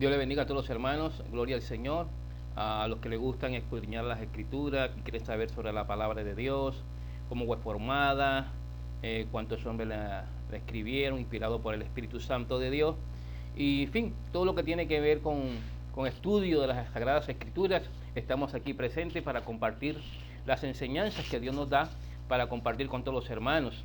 Dios le bendiga a todos los hermanos, gloria al Señor, a los que le gustan escudriñar las escrituras, que quieren saber sobre la palabra de Dios, cómo fue formada, cuántos hombres la escribieron, inspirado por el Espíritu Santo de Dios, y en fin, todo lo que tiene que ver con estudio de las Sagradas Escrituras. Estamos aquí presentes para compartir las enseñanzas que Dios nos da, para compartir con todos los hermanos.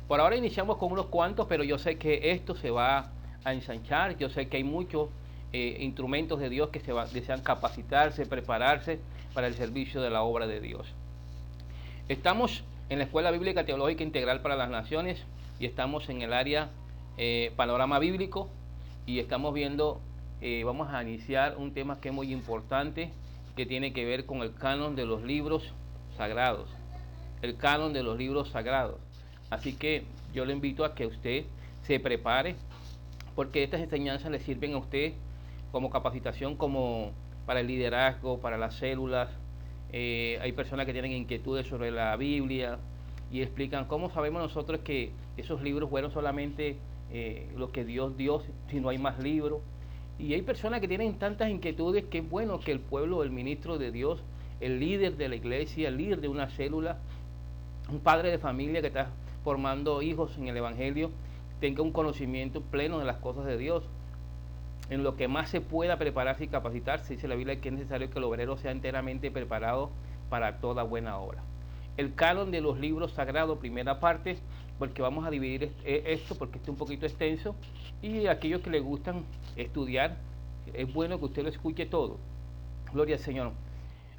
Por ahora iniciamos con unos cuantos, pero yo sé que esto se va a ensanchar. Yo sé que hay muchos instrumentos de Dios que desean capacitarse, prepararse para el servicio de la obra de Dios. Estamos en la Escuela Bíblica Teológica Integral para las Naciones y estamos en el área Panorama Bíblico, y estamos viendo, vamos a iniciar un tema que es muy importante, que tiene que ver con el canon de los libros sagrados. El canon de los libros sagrados. Así que yo le invito a que usted se prepare, porque estas enseñanzas le sirven a usted como capacitación, como para el liderazgo, para las células. Hay personas que tienen inquietudes sobre la Biblia y explican cómo sabemos nosotros que esos libros fueron solamente lo que Dios dio, si no hay más libros. Y hay personas que tienen tantas inquietudes que es bueno que el pueblo, el ministro de Dios, el líder de la iglesia, el líder de una célula, un padre de familia que está formando hijos en el Evangelio, tenga un conocimiento pleno de las cosas de Dios. En lo que más se pueda prepararse y capacitarse, dice la Biblia que es necesario que el obrero sea enteramente preparado para toda buena obra. El canon de los libros sagrados, primera parte, porque vamos a dividir esto porque está un poquito extenso, y aquellos que les gustan estudiar, es bueno que usted lo escuche todo. Gloria al Señor.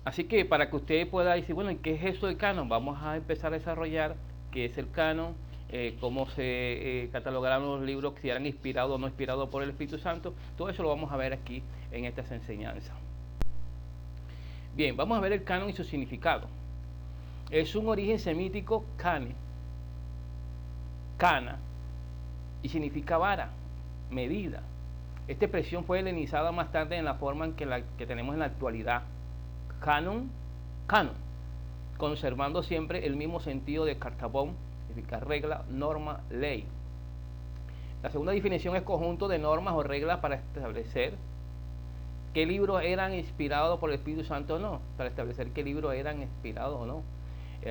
Así que para que usted pueda decir, bueno, ¿qué es eso del canon? Vamos a empezar a desarrollar qué es el canon, cómo se catalogarán los libros, si eran inspirados o no inspirados por el Espíritu Santo. Todo eso lo vamos a ver aquí en estas enseñanzas. Bien, vamos a ver el canon y su significado. Es un origen semítico, cane, cana, y significa vara, medida. Esta expresión fue helenizada más tarde en la forma en que tenemos en la actualidad. Canon, conservando siempre el mismo sentido de cartabón, significa regla, norma, ley. La segunda definición es conjunto de normas o reglas para establecer qué libros eran inspirados por el Espíritu Santo o no, para establecer qué libros eran inspirados o no.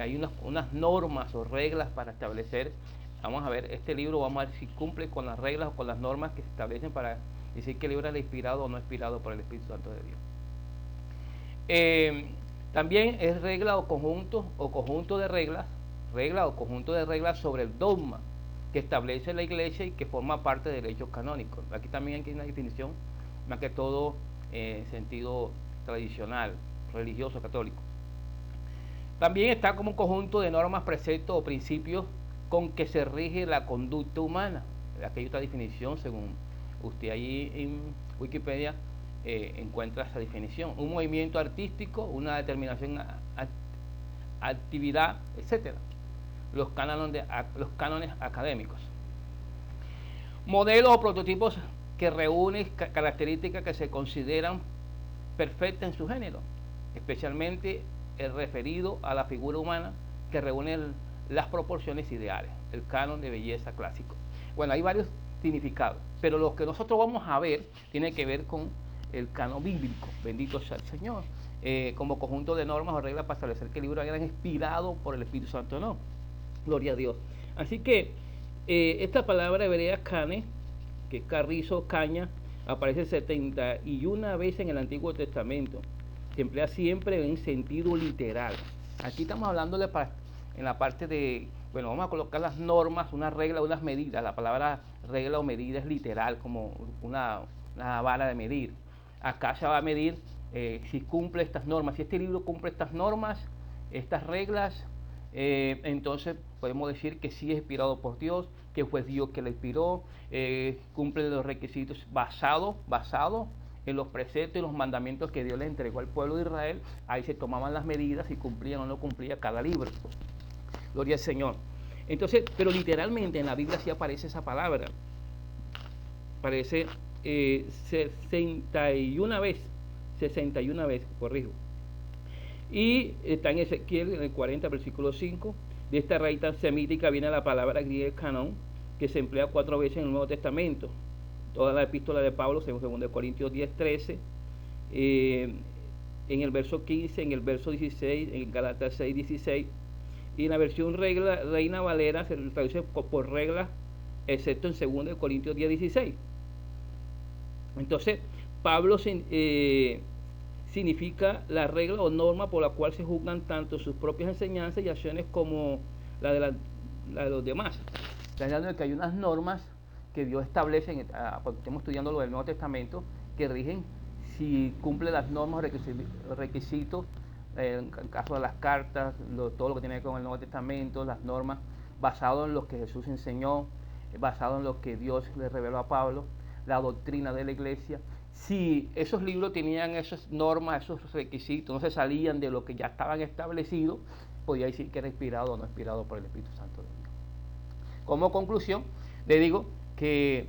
Hay unas normas o reglas para establecer. Vamos a ver, este libro, vamos a ver si cumple con las reglas o con las normas que se establecen para decir qué libro era inspirado o no inspirado por el Espíritu Santo de Dios. También es regla o conjunto de reglas, sobre el dogma que establece la iglesia y que forma parte del derecho canónico. Aquí también hay una definición, más que todo sentido tradicional, religioso, católico. También está como un conjunto de normas, preceptos o principios con que se rige la conducta humana. Aquí hay otra definición, según usted allí en Wikipedia encuentra esa definición. Un movimiento artístico, una determinación, actividad, etc. Los cánones académicos. Modelos o prototipos que reúnen características que se consideran perfectas en su género, especialmente el referido a la figura humana, que reúne las proporciones ideales, el canon de belleza clásico. Bueno, hay varios significados, pero lo que nosotros vamos a ver tiene que ver con el canon bíblico, bendito sea el Señor, como conjunto de normas o reglas para establecer que el libro era inspirado por el Espíritu Santo o no. Gloria a Dios. Así que esta palabra hebrea cane, que es carrizo, caña, aparece 71 veces en el Antiguo Testamento. Se emplea siempre en sentido literal. Aquí estamos hablándole en la parte de, bueno, vamos a colocar las normas, unas reglas, unas medidas. La palabra regla o medida es literal, como una vara de medir. Acá se va a medir si cumple estas normas. Si este libro cumple estas normas, estas reglas, entonces podemos decir que sí es inspirado por Dios, que fue Dios que le inspiró, cumple los requisitos basado en los preceptos y los mandamientos que Dios le entregó al pueblo de Israel. Ahí se tomaban las medidas si cumplían o no cumplía cada libro. Gloria al Señor. Entonces, pero literalmente en la Biblia sí aparece esa palabra. Aparece 61 veces, corrijo. Y está en Ezequiel, en el 40, versículo 5. De esta raíz tan semítica viene la palabra griega canon, que se emplea 4 veces en el Nuevo Testamento. toda la epístola de Pablo, según 2 Corintios 10, 13, en el verso 15, en el verso 16, en Galatas 6, 16, y en la versión Reina Valera se traduce por regla, excepto en 2 Corintios 10, 16. Entonces, Pablo significa la regla o norma por la cual se juzgan tanto sus propias enseñanzas y acciones como la de los demás. Está hablando de que hay unas normas que Dios establece, cuando estemos estudiando lo del Nuevo Testamento, que rigen si cumple las normas o requisitos, en el caso de las cartas, todo lo que tiene que ver con el Nuevo Testamento, las normas, basado en lo que Jesús enseñó, basado en lo que Dios le reveló a Pablo, la doctrina de la iglesia. Si esos libros tenían esas normas, esos requisitos, no se salían de lo que ya estaban establecidos, podía decir que era inspirado o no inspirado por el Espíritu Santo de Dios. Como conclusión, le digo que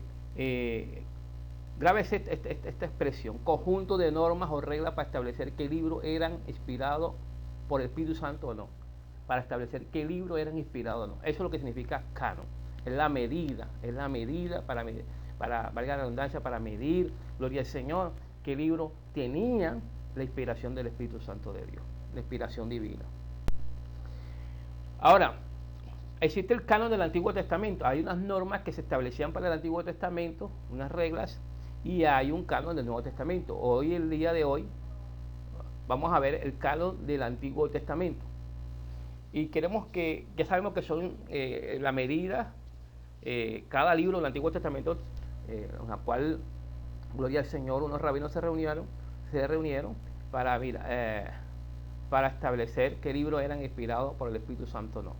grave esta expresión: conjunto de normas o reglas para establecer qué libros eran inspirados por el Espíritu Santo o no. Para establecer qué libros eran inspirados o no. Eso es lo que significa canon. Es la medida para medir, valga la redundancia, para medir, gloria al Señor, qué libros tenían la inspiración del Espíritu Santo de Dios, la inspiración divina. Ahora, existe el canon del Antiguo Testamento. Hay unas normas que se establecían para el Antiguo Testamento, unas reglas, y hay un canon del Nuevo Testamento. Hoy, el día de hoy, vamos a ver el canon del Antiguo Testamento. Y queremos ya sabemos que son la medida, cada libro del Antiguo Testamento, en la cual, gloria al Señor, unos rabinos se reunieron para establecer qué libros eran inspirados por el Espíritu Santo o no.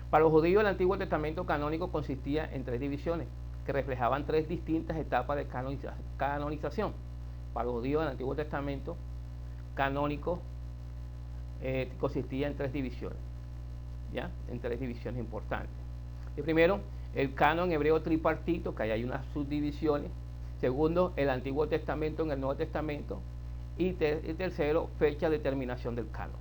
Para los judíos, el Antiguo Testamento canónico consistía en 3 divisiones que reflejaban 3 distintas etapas de canonización. Para los judíos, el Antiguo Testamento canónico consistía en 3 divisiones, ¿ya? En 3 divisiones importantes. El primero, el canon hebreo tripartito, que ahí hay unas subdivisiones. Segundo, el Antiguo Testamento en el Nuevo Testamento. Y tercero, fecha de terminación del canon.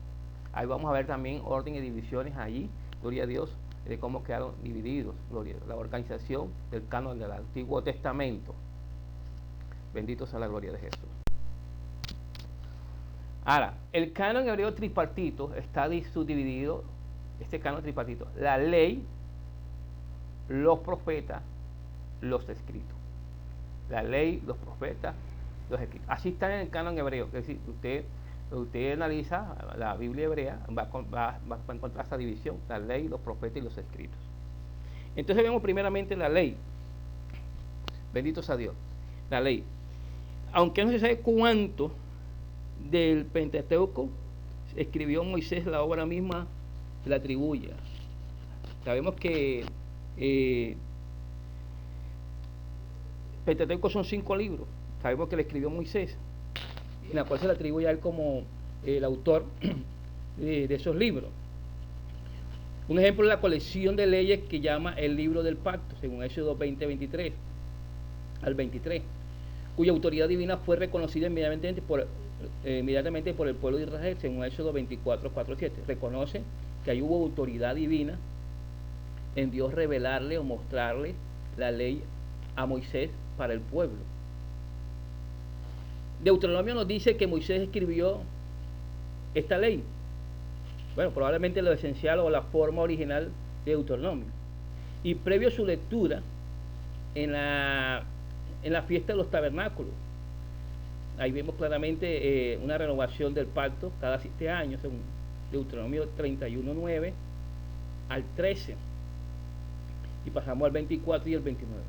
Ahí vamos a ver también orden y divisiones allí, gloria a Dios, de cómo quedaron divididos, gloria a Dios, la organización del canon del Antiguo Testamento. Bendito sea la gloria de Jesús. Ahora, el canon hebreo tripartito está subdividido, este canon tripartito, la ley, los profetas, los escritos. La ley, los profetas, los escritos. Así está en el canon hebreo. Es decir, usted analiza la Biblia hebrea, va a encontrar esa división: la ley, los profetas y los escritos. Entonces vemos primeramente la ley. Bendito sea Dios. La ley. Aunque no se sabe cuánto del Pentateuco escribió Moisés, la obra misma se la atribuye. Sabemos que Pentateuco son 5 libros. Sabemos que le escribió Moisés, en la cual se le atribuye a él como el autor de esos libros. Un ejemplo es la colección de leyes que llama el libro del pacto, según Éxodo 20, 23 al 23, cuya autoridad divina fue reconocida inmediatamente por el pueblo de Israel, según Éxodo 24, 4, 7. Reconoce que ahí hubo autoridad divina en Dios revelarle o mostrarle la ley a Moisés para el pueblo. Deuteronomio nos dice que Moisés escribió esta ley. Bueno, probablemente lo esencial o la forma original de Deuteronomio. Y previo a su lectura en la fiesta de los tabernáculos, ahí vemos claramente una renovación del pacto cada 7 años, según Deuteronomio 31, 9 al 13. Y pasamos al 24 y el 29.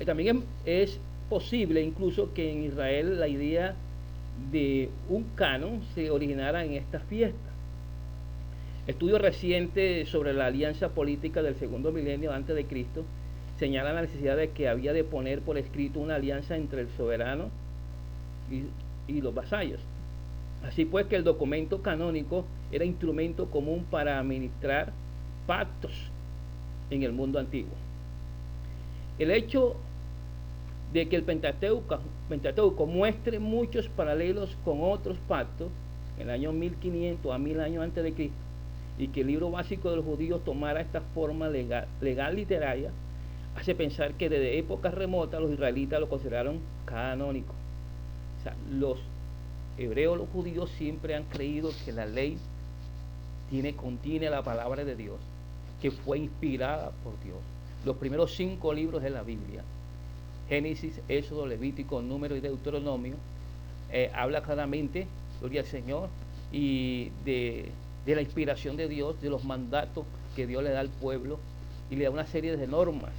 También es posible incluso que en Israel la idea de un canon se originara en esta fiesta. Estudios recientes sobre la alianza política del segundo milenio antes de Cristo señalan la necesidad de que había de poner por escrito una alianza entre el soberano y los vasallos. Así pues, que el documento canónico era instrumento común para administrar pactos en el mundo antiguo. El hecho de que el Pentateuco muestre muchos paralelos con otros pactos en el año 1500 a 1000 años antes de Cristo, y que el libro básico de los judíos tomara esta forma legal literaria, hace pensar que desde épocas remotas los israelitas lo consideraron canónico. O sea, los hebreos, los judíos siempre han creído que la ley contiene la palabra de Dios, que fue inspirada por Dios. Los primeros 5 libros de la Biblia, Génesis, Éxodo, Levítico, Número y Deuteronomio, habla claramente, gloria al Señor, y de la inspiración de Dios, de los mandatos que Dios le da al pueblo y le da una serie de normas.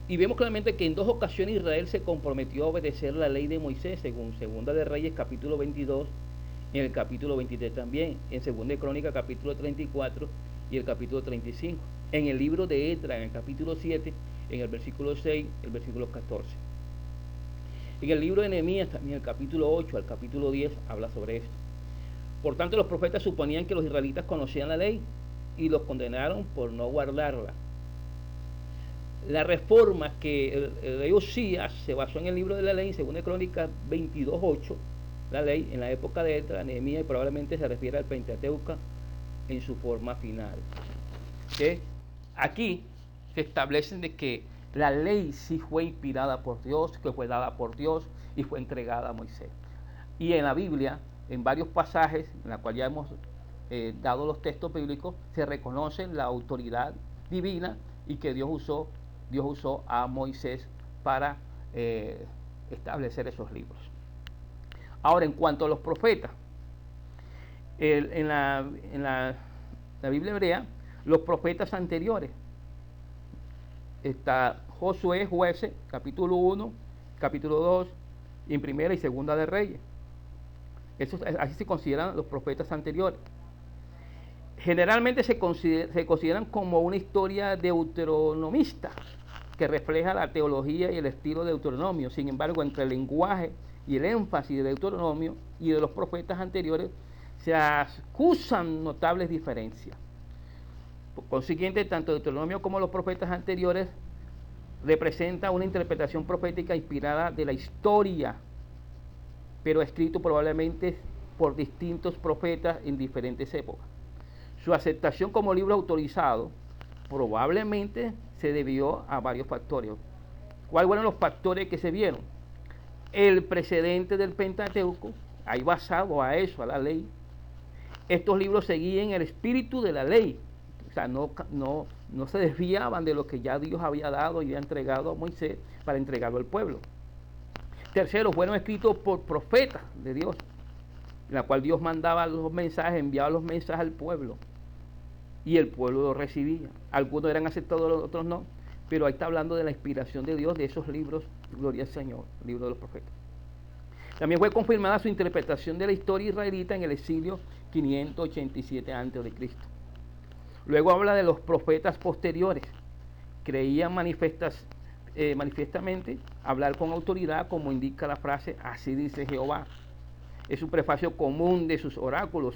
Y vemos claramente que en 2 ocasiones Israel se comprometió a obedecer la ley de Moisés, según Segunda de Reyes capítulo 22 y en el capítulo 23 también, en Segunda de Crónicas capítulo 34 y el capítulo 35, en el libro de Esdras en el capítulo 7, en el versículo 6, el versículo 14. En el libro de Nehemías también el capítulo 8 al capítulo 10 habla sobre esto. Por tanto, los profetas suponían que los israelitas conocían la ley y los condenaron por no guardarla. La reforma que el rey Usías se basó en el libro de la ley, en 2 Crónicas 22:8, la ley en la época de Esdras, Nehemías, y probablemente se refiere al Pentateuco en su forma final. ¿Okay? Aquí se establecen de que la ley sí fue inspirada por Dios, que fue dada por Dios y fue entregada a Moisés. Y en la Biblia, en varios pasajes, en la cual ya hemos dado los textos bíblicos, se reconoce la autoridad divina y que Dios usó a Moisés para establecer esos libros. Ahora, en cuanto a los profetas, en la Biblia hebrea, los profetas anteriores, está Josué, Jueces, capítulo 1, capítulo 2, y en Primera y Segunda de Reyes. Así se consideran los profetas anteriores. Generalmente se consideran como una historia deuteronomista que refleja la teología y el estilo de Deuteronomio. Sin embargo, entre el lenguaje y el énfasis de Deuteronomio y de los profetas anteriores se acusan notables diferencias. Por consiguiente, tanto Deuteronomio como los profetas anteriores representan una interpretación profética inspirada de la historia, pero escrito probablemente por distintos profetas en diferentes épocas. Su aceptación como libro autorizado probablemente se debió a varios factores. ¿Cuáles fueron los factores que se vieron? El precedente del Pentateuco, ahí basado a eso, a la ley. Estos libros seguían el espíritu de la ley, o sea, no se desviaban de lo que ya Dios había dado y había entregado a Moisés para entregarlo al pueblo. Tercero, fueron escritos por profetas de Dios, en la cual Dios mandaba los mensajes, enviaba los mensajes al pueblo y el pueblo los recibía. Algunos eran aceptados, otros no, pero ahí está hablando de la inspiración de Dios de esos libros, gloria al Señor, libros de los profetas. También fue confirmada su interpretación de la historia israelita en el exilio 587 a.C. Luego habla de los profetas posteriores. Creían manifiestamente hablar con autoridad, como indica la frase, así dice Jehová. Es un prefacio común de sus oráculos.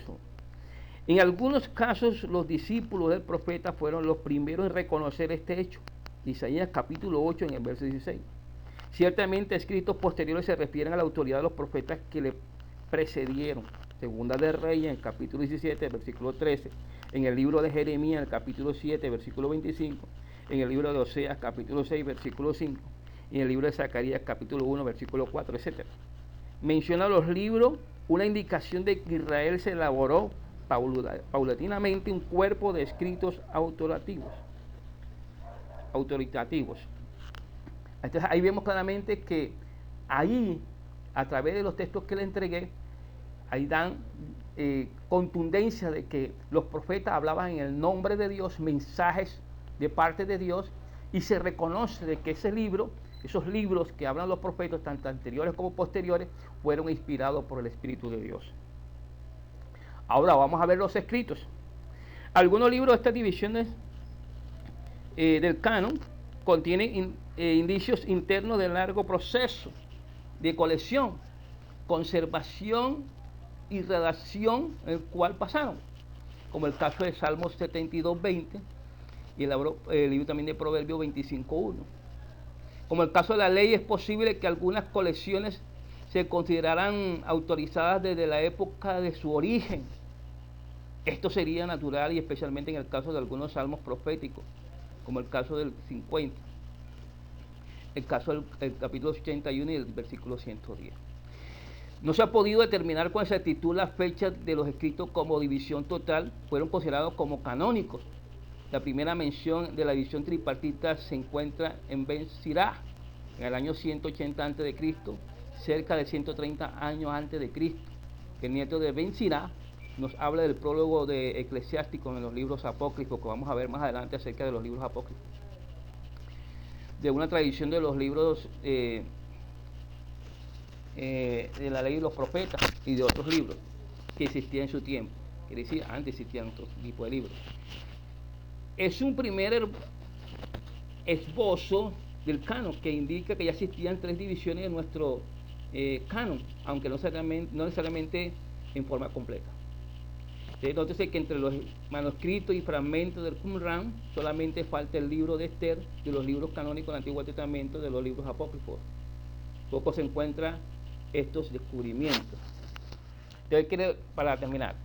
En algunos casos, los discípulos del profeta fueron los primeros en reconocer este hecho. Isaías capítulo 8 en el verso 16. Ciertamente escritos posteriores se refieren a la autoridad de los profetas que le precedieron. Segunda de Reyes en el capítulo 17, versículo 13. En el libro de Jeremías en el capítulo 7, versículo 25. En el libro de Oseas capítulo 6, versículo 5. Y en el libro de Zacarías capítulo 1, versículo 4, etc. Menciona los libros una indicación de que Israel se elaboró paulatinamente un cuerpo de escritos autoritativos. Entonces ahí vemos claramente que ahí, a través de los textos que le entregué, ahí dan contundencia de que los profetas hablaban en el nombre de Dios, mensajes de parte de Dios, y se reconoce de que esos libros que hablan los profetas, tanto anteriores como posteriores, fueron inspirados por el Espíritu de Dios. Ahora vamos a ver los escritos. Algunos libros de estas divisiones del canon contienen indicios internos de largo proceso de colección, conservación y redacción en el cual pasaron, como el caso de Salmos 72:20 y el libro también de Proverbios 25:1. Como el caso de la ley, es posible que algunas colecciones se consideraran autorizadas desde la época de su origen. Esto sería natural y especialmente en el caso de algunos salmos proféticos, como el caso del 50, el caso del capítulo 81 y el versículo 110. No se ha podido determinar con exactitud las fechas de los escritos como división total, fueron considerados como canónicos. La primera mención de la división tripartita se encuentra en Ben Sirá, en el año 180 a.C., cerca de 130 años antes de Cristo. El nieto de Ben Sirá nos habla del prólogo de Eclesiástico en los libros apócrifos, que vamos a ver más adelante acerca de los libros apócrifos. De una tradición de los libros de la ley de los profetas y de otros libros que existían en su tiempo. Quiere decir, antes existían otros tipos de libros. Es un primer esbozo del canon que indica que ya existían 3 divisiones de nuestro canon, aunque no necesariamente en forma completa. Entonces, que entre los manuscritos y fragmentos del Qumran solamente falta el libro de Esther, de los libros canónicos del Antiguo Testamento, de los libros apócrifos. Poco se encuentran estos descubrimientos. Entonces, para terminar,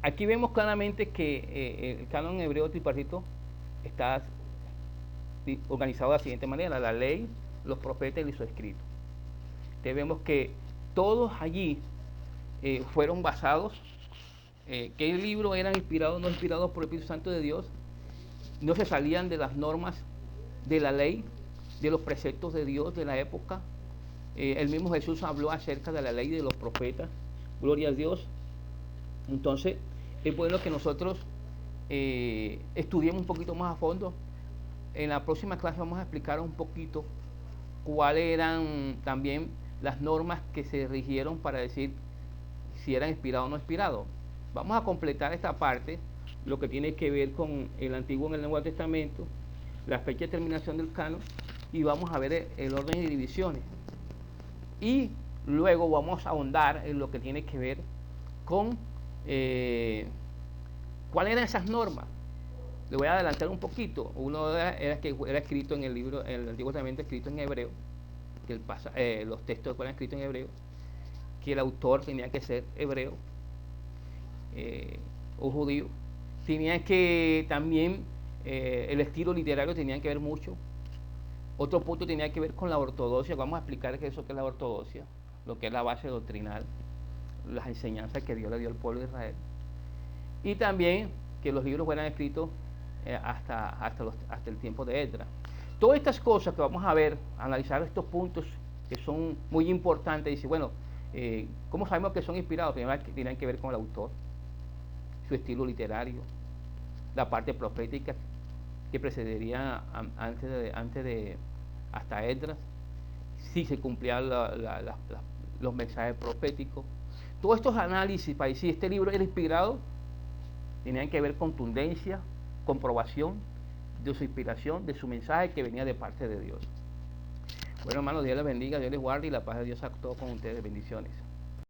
aquí vemos claramente que el canon hebreo tripartito está organizado de la siguiente manera: la ley, los profetas y los escritos. Entonces vemos que todos allí fueron basados, que el libro eran inspirados, no inspirados por el Espíritu Santo de Dios, no se salían de las normas de la ley, de los preceptos de Dios de la época. El mismo Jesús habló acerca de la ley de los profetas, gloria a Dios. Entonces es bueno que nosotros estudiemos un poquito más a fondo. En la próxima clase vamos a explicar un poquito cuáles eran también las normas que se rigieron para decir si eran inspirados o no inspirados. Vamos a completar esta parte, lo que tiene que ver con el Antiguo y el Nuevo Testamento, la fecha de terminación del canon, y vamos a ver el orden de divisiones. Y luego vamos a ahondar en lo que tiene que ver con cuáles eran esas normas. Le voy a adelantar un poquito. Uno era que era escrito en el libro, en el Antiguo Testamento, escrito en hebreo, que los textos fueran escritos en hebreo, que el autor tenía que ser hebreo o judío. Tenía que también el estilo literario tenía que ver mucho. Otro punto tenía que ver con la ortodoxia. Vamos a explicar qué es eso que es la ortodoxia, lo que es la base doctrinal, las enseñanzas que Dios le dio al pueblo de Israel. Y también que los libros fueran escritos hasta el tiempo de Esdras. Todas estas cosas que vamos a ver, analizar estos puntos que son muy importantes. Dice, bueno, ¿cómo sabemos que son inspirados? Primero tienen que ver con el autor, su estilo literario, la parte profética que precedería hasta Esdras, si se cumplían los mensajes proféticos. Todos estos análisis para decir este libro era inspirado tenían que ver con contundencia, comprobación de su inspiración, de su mensaje que venía de parte de Dios. Bueno, hermanos, Dios les bendiga, Dios les guarde y la paz de Dios actúe con ustedes. Bendiciones.